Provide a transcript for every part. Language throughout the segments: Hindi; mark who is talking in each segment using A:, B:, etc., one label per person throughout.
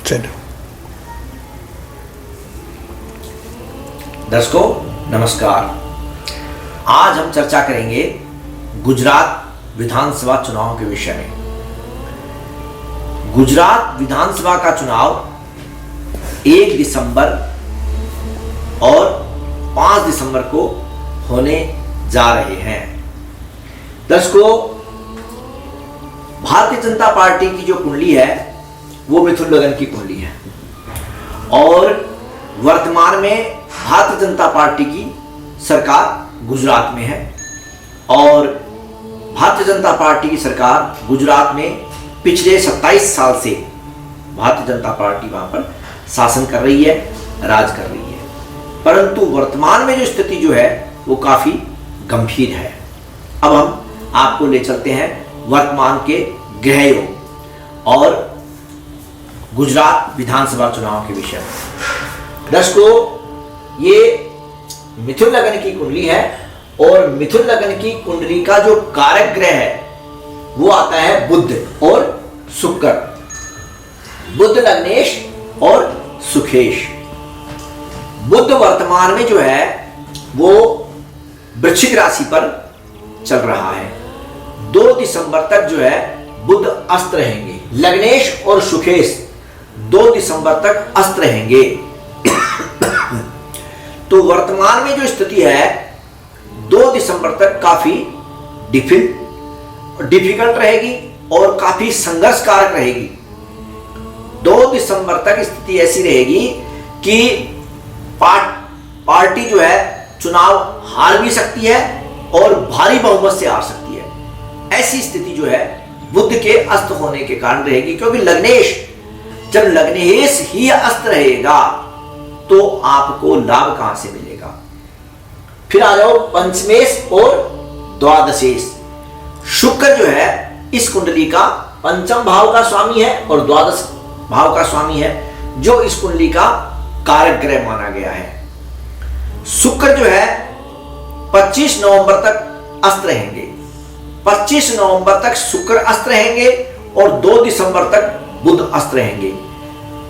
A: चलो
B: दर्शकों नमस्कार। आज हम चर्चा करेंगे गुजरात विधानसभा चुनाव के विषय में। गुजरात विधानसभा का चुनाव 1 दिसंबर और 5 दिसंबर को होने जा रहे हैं। दर्शकों, भारतीय जनता पार्टी की जो कुंडली है वो मिथुन लग्न की कुंडली है और वर्तमान में भारतीय जनता पार्टी की सरकार गुजरात में है और भारतीय जनता पार्टी की सरकार गुजरात में पिछले 27 साल से भारतीय जनता पार्टी वहां पर शासन कर रही है, राज कर रही है। परंतु वर्तमान में जो स्थिति जो है वो काफी गंभीर है। अब हम आपको ले चलते हैं वर्तमान के गृह योग और गुजरात विधानसभा चुनाव के विषय में। दर्शकों, ये मिथुन लग्न की कुंडली है और मिथुन लग्न की कुंडली का जो कारक ग्रह है वो आता है बुध और शुक्र। बुध लग्नेश और सुखेश। बुध वर्तमान में जो है वो वृश्चिक राशि पर चल रहा है। 2 दिसंबर तक जो है बुध अस्त रहेंगे। लग्नेश और सुखेश 2 दिसंबर तक अस्त रहेंगे। तो वर्तमान में जो स्थिति है 2 दिसंबर तक काफी डिफिकल्ट रहेगी और काफी संघर्षकारक रहेगी। 2 दिसंबर तक स्थिति ऐसी रहेगी कि पार्टी जो है चुनाव हार भी सकती है और भारी बहुमत से हार सकती है। ऐसी स्थिति जो है बुध के अस्त होने के कारण रहेगी, क्योंकि लग्नेश जब लग्नेश ही अस्त रहेगा तो आपको लाभ कहां से मिलेगा। फिर आ जाओ पंचमेश और द्वादशेश। शुक्र जो है इस कुंडली का पंचम भाव का स्वामी है और द्वादश भाव का स्वामी है, जो इस कुंडली का कारक ग्रह माना गया है। शुक्र जो है 25 नवंबर तक अस्त रहेंगे। 25 नवंबर तक शुक्र अस्त रहेंगे और 2 दिसंबर तक बुध अस्त रहेंगे।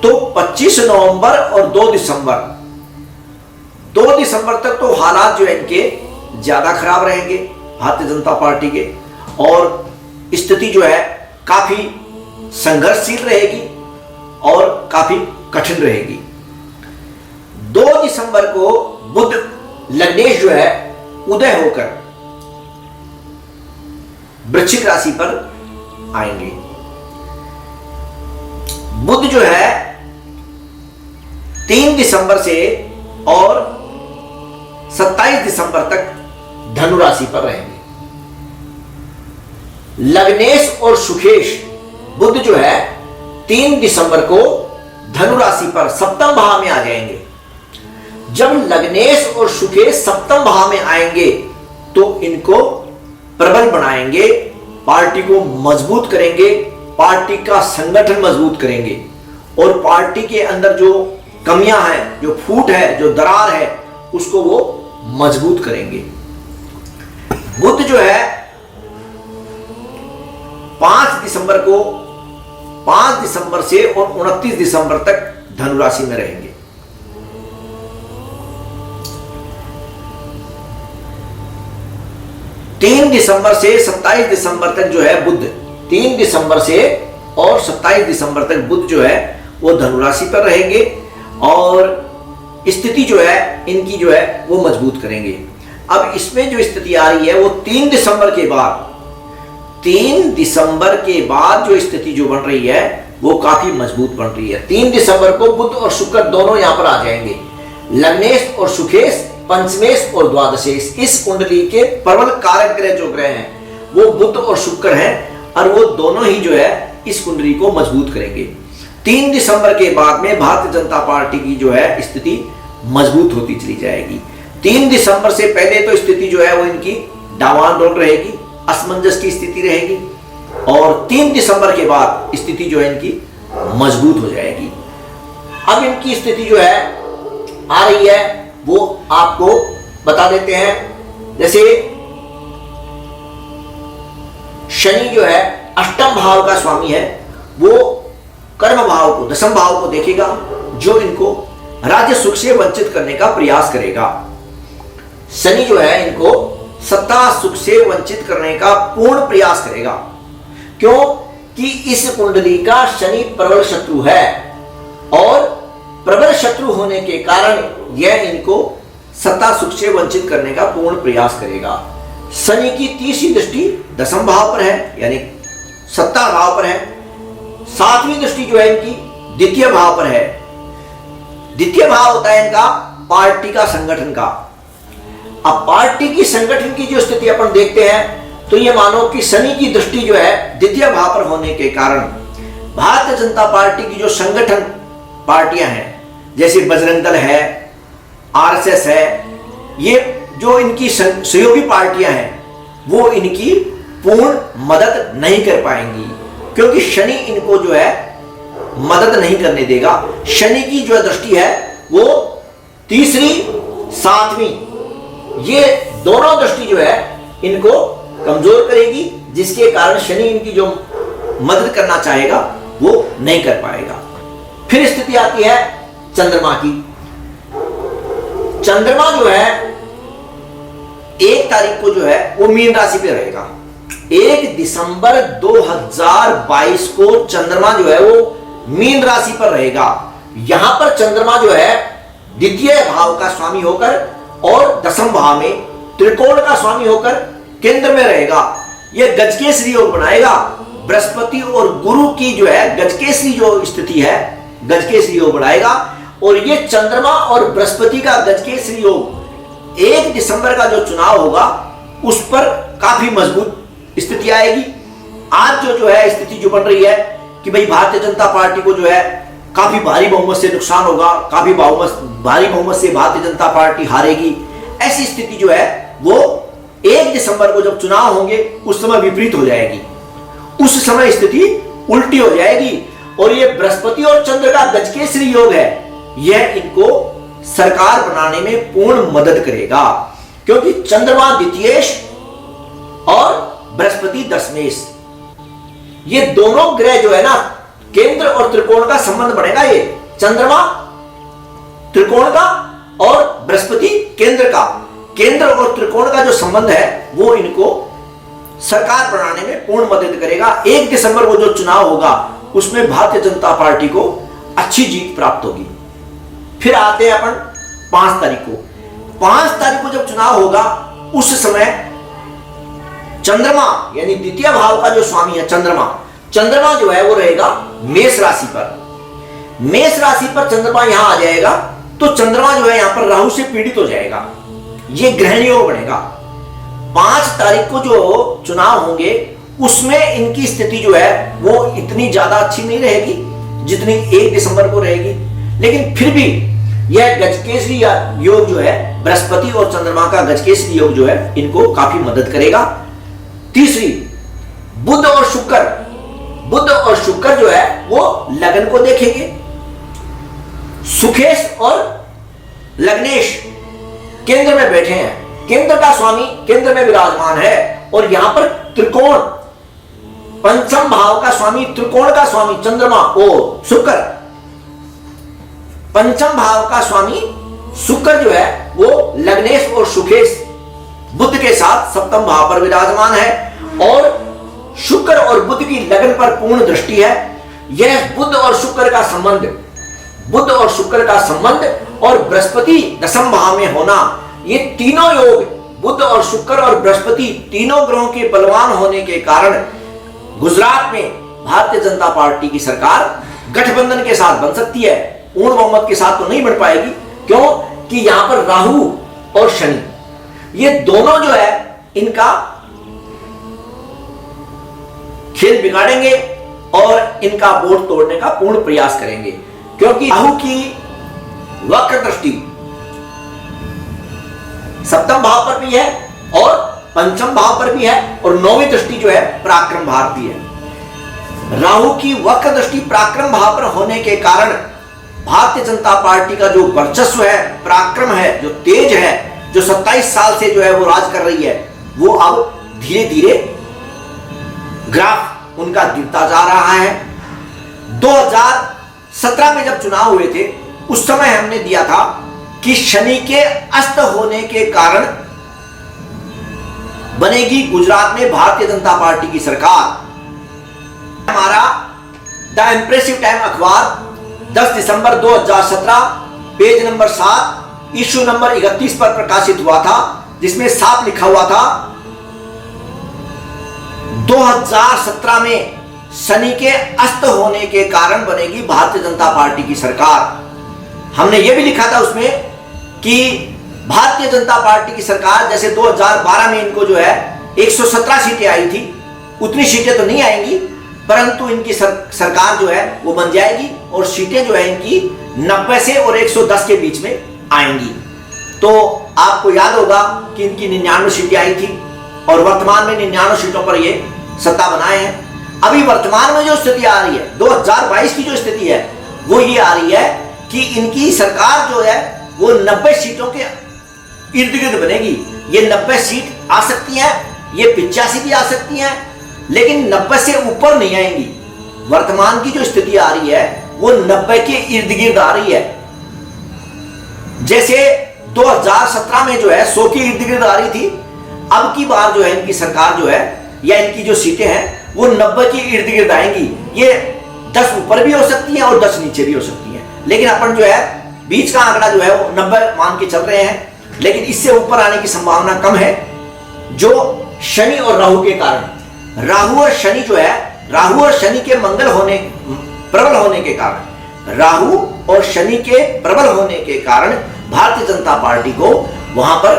B: तो 25 नवंबर और 2 दिसंबर तक तो हालात जो है इनके ज्यादा खराब रहेंगे भारतीय जनता पार्टी के, और स्थिति जो है काफी संघर्षशील रहेगी और काफी कठिन रहेगी। 2 दिसंबर को बुध लग्नेश जो है उदय होकर वृश्चिक राशि पर आएंगे। बुध जो है 3 दिसंबर से और 27 दिसंबर तक धनु राशि पर रहेंगे। लग्नेश और सुखेश बुध जो है 3 दिसंबर को धनु राशि पर सप्तम भाव में आ जाएंगे। जब लग्नेश और सुखेश सप्तम भाव में आएंगे तो इनको प्रबल बनाएंगे, पार्टी को मजबूत करेंगे, पार्टी का संगठन मजबूत करेंगे और पार्टी के अंदर जो कमियां हैं, जो फूट है, जो दरार है, उसको वो मजबूत करेंगे। बुध जो है 5 दिसंबर से और 29 दिसंबर तक धनु राशि में रहेंगे। तीन दिसंबर से 27 दिसंबर तक जो है बुध, 3 दिसंबर से और 27 दिसंबर तक बुध जो है वो धनु राशि पर रहेंगे और स्थिति जो है इनकी जो है वो मजबूत करेंगे। अब इसमें जो स्थिति आ रही है वो 3 दिसंबर के बाद जो स्थिति जो बन रही है वो काफी मजबूत बन रही है। 3 दिसंबर को बुध और शुक्र दोनों यहां पर आ जाएंगे। लग्नेश और सुखेश, पंचमेश और द्वादशेश, इस कुंडली के प्रबल कारक ग्रह जो ग्रह हैं वो बुध और शुक्र हैं और वो दोनों ही जो है इस कुंडली को मजबूत करेंगे। 3 दिसंबर के बाद में भारतीय जनता पार्टी की जो है स्थिति मजबूत होती चली जाएगी। 3 दिसंबर से पहले तो स्थिति जो है वो इनकी डावाडोल रहेगी, असमंजस की स्थिति रहेगी और 3 दिसंबर के बाद स्थिति जो है इनकी मजबूत हो जाएगी। अब इनकी स्थिति जो है आ रही है वो आपको बता देते हैं। जैसे शनि जो है अष्टम भाव का स्वामी है, वो कर्म भाव को, दशम भाव को देखेगा, जो इनको राज्य सुख से वंचित करने का प्रयास करेगा। शनि जो है इनको सत्ता सुख से वंचित करने का पूर्ण प्रयास करेगा। क्यों? कि इस कुंडली का शनि प्रबल शत्रु है और प्रबल शत्रु होने के कारण यह इनको सत्ता सुख से वंचित करने का पूर्ण प्रयास करेगा। शनि की तीसरी दृष्टि दशम भाव पर है, यानी सत्ता भाव पर है। सातवीं दृष्टि जो है इनकी द्वितीय भाव पर है। द्वितीय भाव होता है इनका पार्टी का, संगठन का। अब पार्टी की, संगठन की जो स्थिति अपन देखते हैं तो ये मानो कि शनि की दृष्टि जो है द्वितीय भाव पर होने के कारण भारतीय जनता पार्टी की जो संगठन पार्टियां हैं, जैसे बजरंग दल है, आरएसएस है, ये जो इनकी सहयोगी पार्टियां हैं, वो इनकी पूर्ण मदद नहीं कर पाएंगी, क्योंकि शनि इनको जो है मदद नहीं करने देगा। शनि की जो दृष्टि है वो तीसरी, सातवीं, ये दोनों दृष्टि जो है इनको कमजोर करेगी, जिसके कारण शनि इनकी जो मदद करना चाहेगा वो नहीं कर पाएगा। फिर स्थिति आती है चंद्रमा की। चंद्रमा जो है 1 तारीख को जो है वो मीन राशि पे रहेगा। 1 दिसंबर 2022 को चंद्रमा जो है वो मीन राशि पर रहेगा। यहां पर चंद्रमा जो है द्वितीय भाव का स्वामी होकर और दशम भाव में त्रिकोण का स्वामी होकर केंद्र में रहेगा। यह गजकेसरी योग बनाएगा। बृहस्पति और गुरु की जो है गजकेसरी जो स्थिति है, गजकेसरी योग बनाएगा। और ये चंद्रमा और बृहस्पति का गजकेसरी योग 1 दिसंबर का जो चुनाव होगा उस पर काफी मजबूत स्थिति आएगी। आज जो है स्थिति जो बन रही है कि भाई भारतीय जनता पार्टी को जो है काफी भारी बहुमत से नुकसान होगा, काफी भारी बहुमत से भारतीय जनता पार्टी हारेगी, ऐसी स्थिति जो है वो 1 दिसंबर को जब चुनाव होंगे उस समय विपरीत हो जाएगी। उस समय स्थिति उल्टी हो जाएगी। और ये बृहस्पति और चंद्र का गजकेसरी योग है, यह इनको सरकार बनाने में पूर्ण मदद करेगा, क्योंकि चंद्रमा द्वितीयेश और बृहस्पति दशमेश, ये दोनों ग्रह जो है ना, केंद्र और त्रिकोण का संबंध बनेगा। ये चंद्रमा त्रिकोण का और बृहस्पति केंद्र का, केंद्र और त्रिकोण का जो संबंध है वो इनको सरकार बनाने में पूर्ण मदद करेगा। 1 दिसंबर को जो चुनाव होगा उसमें भारतीय जनता पार्टी को अच्छी जीत प्राप्त होगी। फिर आते हैं अपन 5 तारीख को। 5 तारीख को जब चुनाव होगा उस समय चंद्रमा यानी द्वितीय भाव का जो स्वामी है चंद्रमा जो है वो रहेगा मेष राशि पर। मेष राशि पर चंद्रमा यहां आ जाएगा तो चंद्रमा जो है यहां पर राहु से पीड़ित हो जाएगा। ये ग्रहण योग बनेगा। 5 तारीख को जो चुनाव होंगे उसमें इनकी स्थिति जो है वो इतनी ज्यादा अच्छी नहीं रहेगी जितनी 1 दिसंबर को रहेगी, लेकिन फिर भी यह गजकेसरी योग जो है, बृहस्पति और चंद्रमा का गजकेसरी योग जो है इनको काफी मदद करेगा। तीसरी, बुध और शुक्र जो है वो लगन को देखेंगे। सुखेश और लग्नेश केंद्र में बैठे हैं, केंद्र का स्वामी केंद्र में विराजमान है। और यहां पर त्रिकोण, पंचम भाव का स्वामी, त्रिकोण का स्वामी चंद्रमा और शुक्र, पंचम भाव का स्वामी शुक्र जो है वो लग्नेश और सुखेश बुध के साथ सप्तम भाव पर विराजमान है। और शुक्र और बुध की लगन पर पूर्ण दृष्टि है। यह बुध और शुक्र का संबंध और बृहस्पति दशम भाव में होना, ये तीनों योग, बुध और शुक्र और बृहस्पति तीनों ग्रहों के बलवान होने के कारण गुजरात में भारतीय जनता पार्टी की सरकार गठबंधन के साथ बन सकती है। पूर्ण बहुमत के साथ तो नहीं बन पाएगी, क्यों कि यहां पर राहु और शनि, ये दोनों जो है इनका खेल बिगाड़ेंगे और इनका बोर्ड तोड़ने का पूर्ण प्रयास करेंगे। क्योंकि राहु की वक्र दृष्टि सप्तम भाव पर भी है और पंचम भाव पर भी है और 9वीं दृष्टि जो है पराक्रम भाव भी है। राहु की वक्र दृष्टि पराक्रम भाव पर होने के कारण भारतीय जनता पार्टी का जो वर्चस्व है, पराक्रम है, जो तेज है, जो 27 साल से जो है वो राज कर रही है, वो अब धीरे धीरे ग्राफ उनका गिरता जा रहा है। 2017 में जब चुनाव हुए थे उस समय हमने दिया था कि शनि के अस्त होने के कारण बनेगी गुजरात में भारतीय जनता पार्टी की सरकार। हमारा द इंप्रेसिव टाइम अखबार 10 दिसंबर 2017 पेज नंबर 7 इशू नंबर 31 पर प्रकाशित हुआ था, जिसमें साफ लिखा हुआ था 2017 में शनि के अस्त होने के कारण बनेगी भारतीय जनता पार्टी की सरकार। हमने यह भी लिखा था उसमें कि भारतीय जनता पार्टी की सरकार, जैसे 2012 में इनको जो है 117 सीटें आई थी, उतनी सीटें तो नहीं आएंगी, परंतु इनकी सरकार जो है वो बन जाएगी और सीटें जो है इनकी 90 से और 110 के बीच में आएंगी। तो आपको याद होगा कि इनकी 99 सीटें आई थी और वर्तमान में 99 सीटों पर ये सत्ता बनाए हैं। अभी वर्तमान में जो स्थिति आ रही है, 2022 की जो स्थिति है वो ये आ रही है कि इनकी सरकार जो है वो 90 सीटों के इर्द गिर्द बनेगी। ये 90 सीट आ सकती हैं, ये 85 भी आ सकती हैं, लेकिन 90 से ऊपर नहीं आएंगी। वर्तमान की जो स्थिति आ रही है वो 90 के इर्द गिर्द आ रही है। जैसे 2017 में जो है 100 के इर्द गिर्द आ रही थी, अब की बार जो है इनकी सरकार जो है या इनकी जो सीटें हैं वो 90 के इर्द गिर्द आएंगी। ये 10 ऊपर भी हो सकती हैं और 10 नीचे भी हो सकती हैं, लेकिन अपन जो है बीच का आंकड़ा जो है वो 90 मान के चल रहे हैं, लेकिन इससे ऊपर आने की संभावना कम है, जो शनि और राहु के कारण। राहु और शनि जो है, राहु और शनि के प्रबल होने के कारण, राहु और शनि के प्रबल होने के कारण भारतीय जनता पार्टी को वहां पर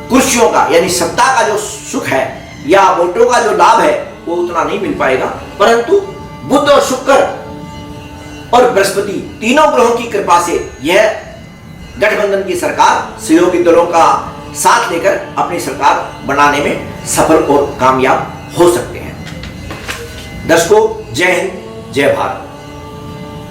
B: कुर्सियों का यानी सत्ता का जो सुख है या वोटों का जो लाभ है वो उतना नहीं मिल पाएगा, परंतु बुध और शुक्र और बृहस्पति तीनों ग्रहों की कृपा से यह गठबंधन की सरकार सहयोगी दलों का साथ लेकर अपनी सरकार बनाने में सफल और कामयाब हो सकते हैं। दर्शकों, जय हिंद, जय भारत।